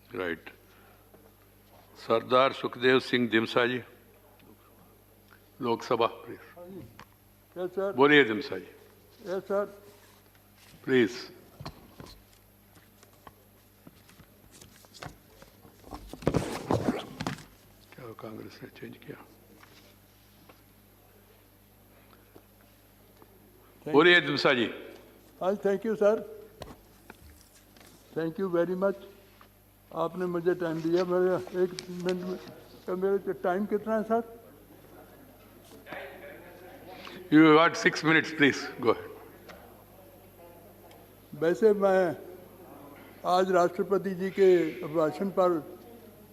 Right. Sardar Sukhdev Singh Dimsa ji, Lok Sabha please. Yes sir. बोलिए Dimsa ji, yes sir. Please. क्या कांग्रेस ने चेंज किया? बोलिए दिमसा जी। हाँ, thank you sir, thank you very much. आपने मुझे टाइम दिया। मेरे 1 मिनट में मेरे टाइम कितना है sir? You have got 6 minutes, please. Go ahead. वैसे मैं आज राष्ट्रपति जी के भाषण पर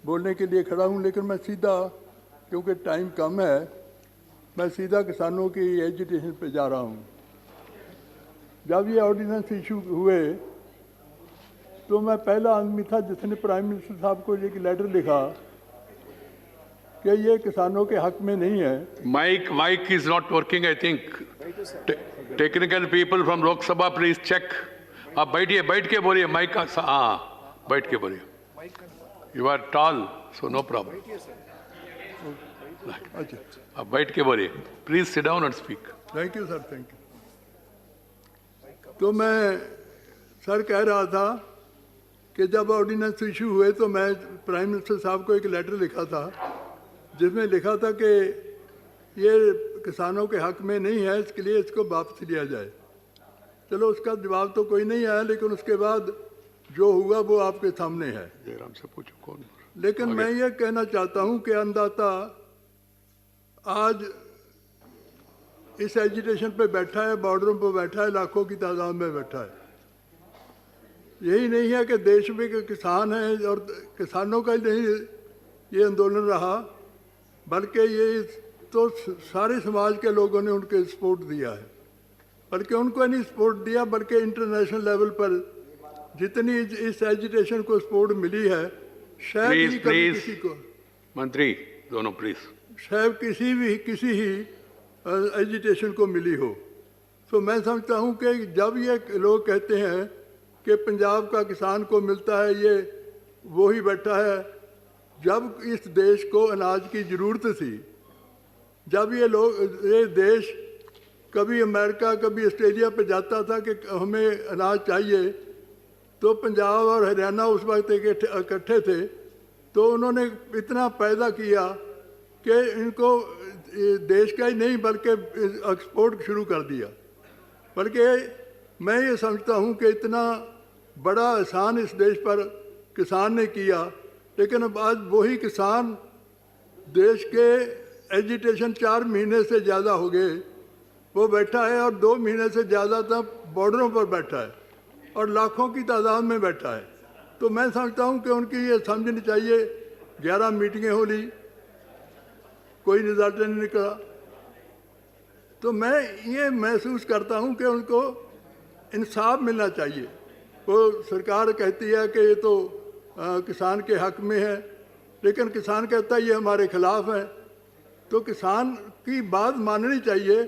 बोलने के लिए खड़ा हूँ, लेकिन मैं सीधा, क्योंकि टाइम कम है, मैं सीधा किसानों की एजुटेशन पे जा रहा हूँ। जब ये ऑर्डिनेंस इशू हुए तो मैं पहला आदमी था जिसने प्राइम मिनिस्टर साहब को एक लेटर लिखा कि ये किसानों के हक में नहीं है। Mic is not working, I think. Technical people from Lok Sabha, please check. आप बैठ के बोलिए। माइक हाँ, बैठ के बोलिए। You are tall, so no problem. अच्छा, आप बैठ के बोलिए। Please sit down and speak. Thank you sir, thank you. तो मैं सर कह रहा था कि जब ऑर्डिनेंस इशू हुए तो मैं प्राइम मिनिस्टर साहब को एक लेटर लिखा था जिसमें लिखा था कि ये किसानों के हक में नहीं है, इसके लिए इसको वापस लिया जाए। चलो, उसका जवाब तो कोई नहीं आया, लेकिन उसके बाद जो हुआ वो आपके सामने है। जयराम से पूछो कौन। लेकिन मैं ये कहना चाहता हूँ कि अन्नदाता आज इस एजिटेशन पे बैठा है, बॉर्डरों पे बैठा है, लाखों की तादाद में बैठा है। यही नहीं है कि देश में के किसान हैं और किसानों का ही नहीं ये आंदोलन रहा, बल्कि ये तो सारे समाज के लोगों ने उनके सपोर्ट दिया है। बल्कि उनको नहीं सपोर्ट दिया, बल्कि इंटरनेशनल लेवल पर जितनी इस एजिटेशन को सपोर्ट मिली है, शायद ही कभी किसी को, मंत्री दोनों प्लीज, शायद किसी ही एजिटेशन को मिली हो। तो मैं समझता हूँ कि जब ये लोग कहते हैं कि पंजाब का किसान को मिलता है, ये वो ही बैठा है। जब इस देश को अनाज की ज़रूरत थी, जब ये देश कभी अमेरिका कभी ऑस्ट्रेलिया पे जाता था कि हमें अनाज चाहिए, तो पंजाब और हरियाणा उस वक्त इकट्ठे थे, तो उन्होंने इतना पैदा किया कि इनको देश का ही नहीं बल्कि एक्सपोर्ट शुरू कर दिया। बल्कि मैं ये समझता हूँ कि इतना बड़ा एहसान इस देश पर किसान ने किया, लेकिन अब आज वही किसान देश के एजिटेशन 4 महीने से ज़्यादा हो गए वो बैठा है, और 2 महीने से ज़्यादा तक बॉर्डरों पर बैठा है और लाखों की तादाद में बैठा है। तो मैं समझता हूँ कि उनकी ये समझनी चाहिए। 11 मीटिंगें हो ली, कोई रिजल्ट नहीं निकला। तो मैं ये महसूस करता हूँ कि उनको इंसाफ मिलना चाहिए। वो सरकार कहती है कि ये तो किसान के हक में है, लेकिन किसान कहता है ये हमारे खिलाफ है। तो किसान की बात माननी चाहिए।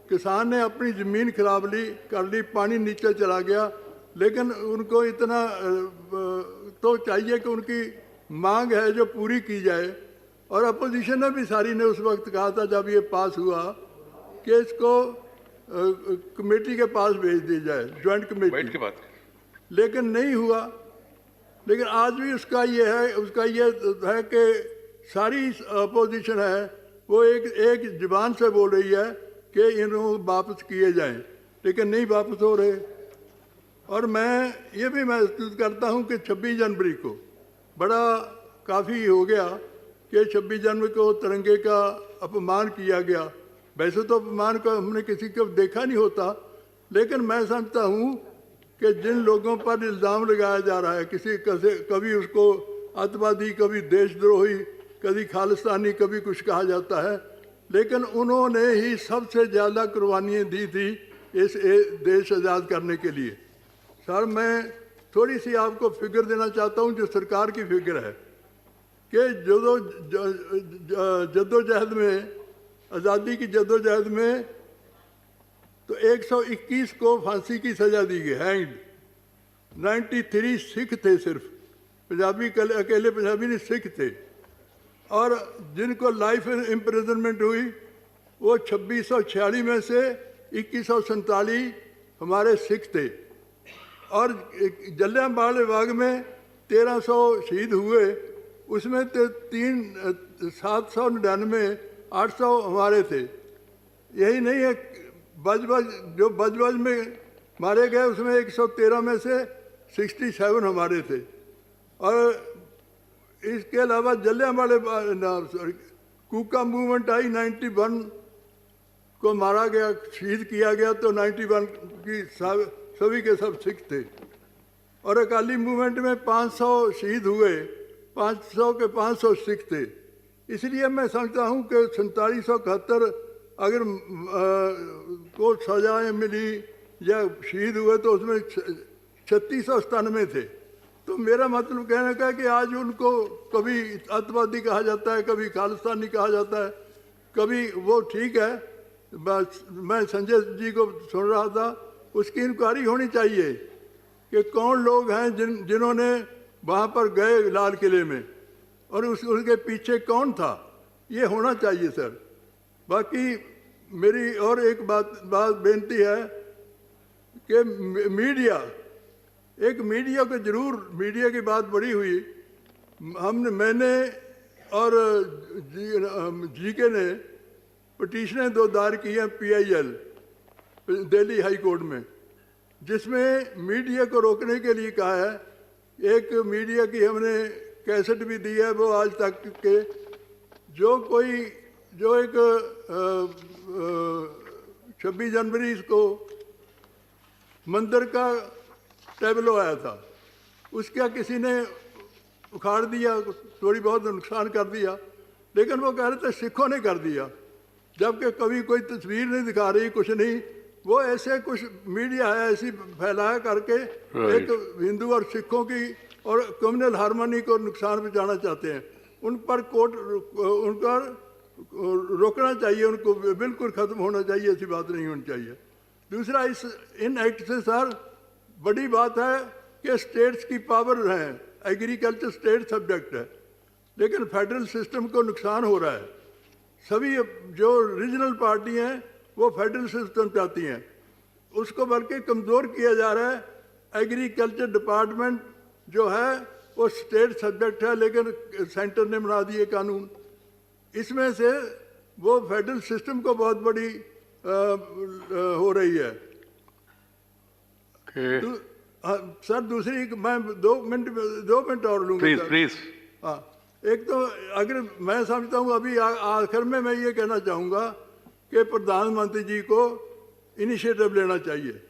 किसान ने अपनी ज़मीन खराब कर ली, पानी नीचे चला गया, लेकिन उनको इतना तो चाहिए कि उनकी मांग है जो पूरी की जाए। और अपोजिशन ने भी सारी ने उस वक्त कहा था जब ये पास हुआ कि इसको कमेटी के पास भेज दी जाए, ज्वाइंट कमेटी की बात, लेकिन नहीं हुआ। लेकिन आज भी उसका ये है कि सारी अपोजिशन है वो एक जुबान से बोल रही है कि इनको वापस किए जाएं, लेकिन नहीं वापस हो रहे। और मैं ये भी महसूस करता हूँ कि 26 जनवरी को बड़ा काफ़ी हो गया कि 26 जनवरी को तिरंगे का अपमान किया गया। वैसे तो अपमान का हमने किसी को देखा नहीं होता, लेकिन मैं समझता हूँ कि जिन लोगों पर इल्ज़ाम लगाया जा रहा है, कभी उसको अतवादी, कभी देशद्रोही, कभी खालिस्तानी, कभी कुछ कहा जाता है, लेकिन उन्होंने ही सबसे ज़्यादा कुर्बानियाँ दी थी इस देश आज़ाद करने के लिए। सर, मैं थोड़ी सी आपको फिगर देना चाहता हूँ जो सरकार की फिगर है कि जद्दोजहद में, आज़ादी की जद्दोजहद में तो 121 को फांसी की सज़ा दी गई, हैंग्ड। 93 सिख थे सिर्फ, पंजाबी अकेले पंजाबी नहीं सिख थे, और जिनको लाइफ इम्प्रिजनमेंट हुई वो 2646 में से 2147 हमारे सिख थे। और जलियांवाला बाग में 1300 शहीद हुए, उसमें तो 799 800 हमारे थे। यही नहीं है, बजबज में मारे गए उसमें 113 में से 67 हमारे थे। और इसके अलावा जलियांवाले कूका मूवमेंट आई, 91 को मारा गया, शहीद किया गया, तो 91 की सभी के सब सिख थे। और अकाली मूवमेंट में 500 शहीद हुए, 500 के 500 सिख थे। इसलिए मैं समझता हूँ कि 4771 अगर को सजाएं मिली या शहीद हुए तो उसमें 3697 थे। तो मेरा मतलब कहने का है कि आज उनको कभी अतवादी कहा जाता है, कभी खालिस्तानी कहा जाता है, कभी वो ठीक है। मैं संजय जी को सुन रहा था, उसकी इंक्वायरी होनी चाहिए कि कौन लोग हैं जिन्होंने वहाँ पर गए लाल किले में, और उसके पीछे कौन था, ये होना चाहिए सर। बाकी मेरी और एक बात बेनती है कि मीडिया को जरूर, मीडिया की बात बड़ी हुई, मैंने और जीके ने पिटीशनें 2 दायर की हैं PIL दिल्ली हाई कोर्ट में, जिसमें मीडिया को रोकने के लिए कहा है। एक मीडिया की हमने कैसेट भी दी है, वो आज तक के जो एक 26 जनवरी को मंदिर का टेबलो आया था, उसका किसी ने उखाड़ दिया, थोड़ी बहुत नुकसान कर दिया, लेकिन वो कह रहे थे सिखों ने कर दिया, जबकि कभी कोई तस्वीर नहीं दिखा रही, कुछ नहीं। वो ऐसे कुछ मीडिया है ऐसी फैलाया करके एक हिंदू और सिखों की और कम्युनल हार्मनी को नुकसान पहुंचाना चाहते हैं। उन पर उनका रोकना चाहिए, उनको बिल्कुल ख़त्म होना चाहिए, ऐसी बात नहीं होनी चाहिए। दूसरा, इन एक्ट से सर बड़ी बात है कि स्टेट्स की पावर है, एग्रीकल्चर स्टेट सब्जेक्ट है, लेकिन फेडरल सिस्टम को नुकसान हो रहा है। सभी जो रीजनल पार्टी हैं वो फेडरल सिस्टम चाहती हैं, उसको बल्कि कमज़ोर किया जा रहा है। एग्रीकल्चर डिपार्टमेंट जो है वो स्टेट सब्जेक्ट है, लेकिन सेंटर ने बना दिए कानून। इसमें से वो फेडरल सिस्टम को बहुत बड़ी हो रही है। सर दूसरी, मैं 2 मिनट और लूँगा प्लीज। हाँ, एक तो अगर मैं समझता हूँ अभी आखिर में मैं ये कहना चाहूँगा कि प्रधानमंत्री जी को इनिशिएटिव लेना चाहिए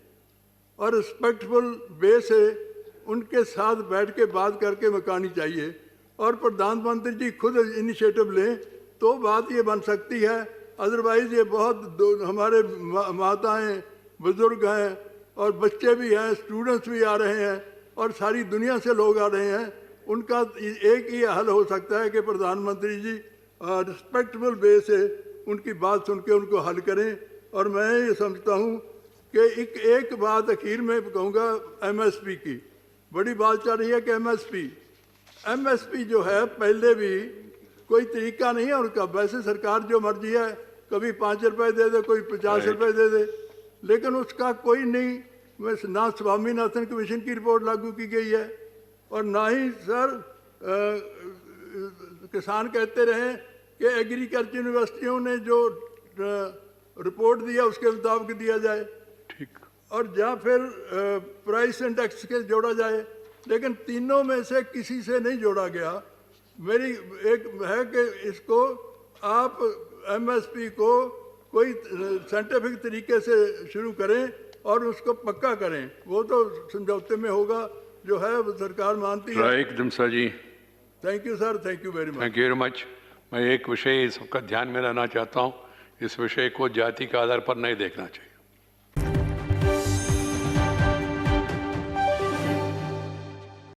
और रिस्पेक्टफुल वे से उनके साथ बैठ के बात करके मकानी चाहिए, और प्रधानमंत्री जी खुद इनिशिएटिव लें तो बात ये बन सकती है। अदरवाइज़ ये बहुत हमारे माताएं, बुजुर्ग हैं और बच्चे भी हैं, स्टूडेंट्स भी आ रहे हैं और सारी दुनिया से लोग आ रहे हैं। उनका एक ही हल हो सकता है कि प्रधानमंत्री जी रिस्पेक्टफुल वे से उनकी बात सुन के उनको हल करें। और मैं ये समझता हूँ कि एक बात आखिर में कहूँगा, MSP की बड़ी बात चल रही है कि MSP जो है पहले भी कोई तरीका नहीं है उनका। वैसे सरकार जो मर्जी है, कभी 5 रुपए दे दे, कोई 50 रुपए दे दे, लेकिन उसका कोई नहीं। ना स्वामीनाथन कमीशन की रिपोर्ट लागू की गई है और ना ही सर किसान कहते रहे कि एग्रीकल्चर यूनिवर्सिटियों ने जो रिपोर्ट दिया उसके मुताबिक दिया जाए, ठीक, और या फिर प्राइस इंडेक्स के जोड़ा जाए, लेकिन तीनों में से किसी से नहीं जोड़ा गया। मेरी एक है कि इसको आप MSP को कोई साइंटिफिक तरीके से शुरू करें और उसको पक्का करें। वो तो समझौते में होगा जो है, वो सरकार मानती है। एकदम sir ji, thank you sir, thank you very much. Thank you very much. मैं एक विषय सबका ध्यान में लाना चाहता हूँ, इस विषय को जाति के आधार पर नहीं देखना चाहिए।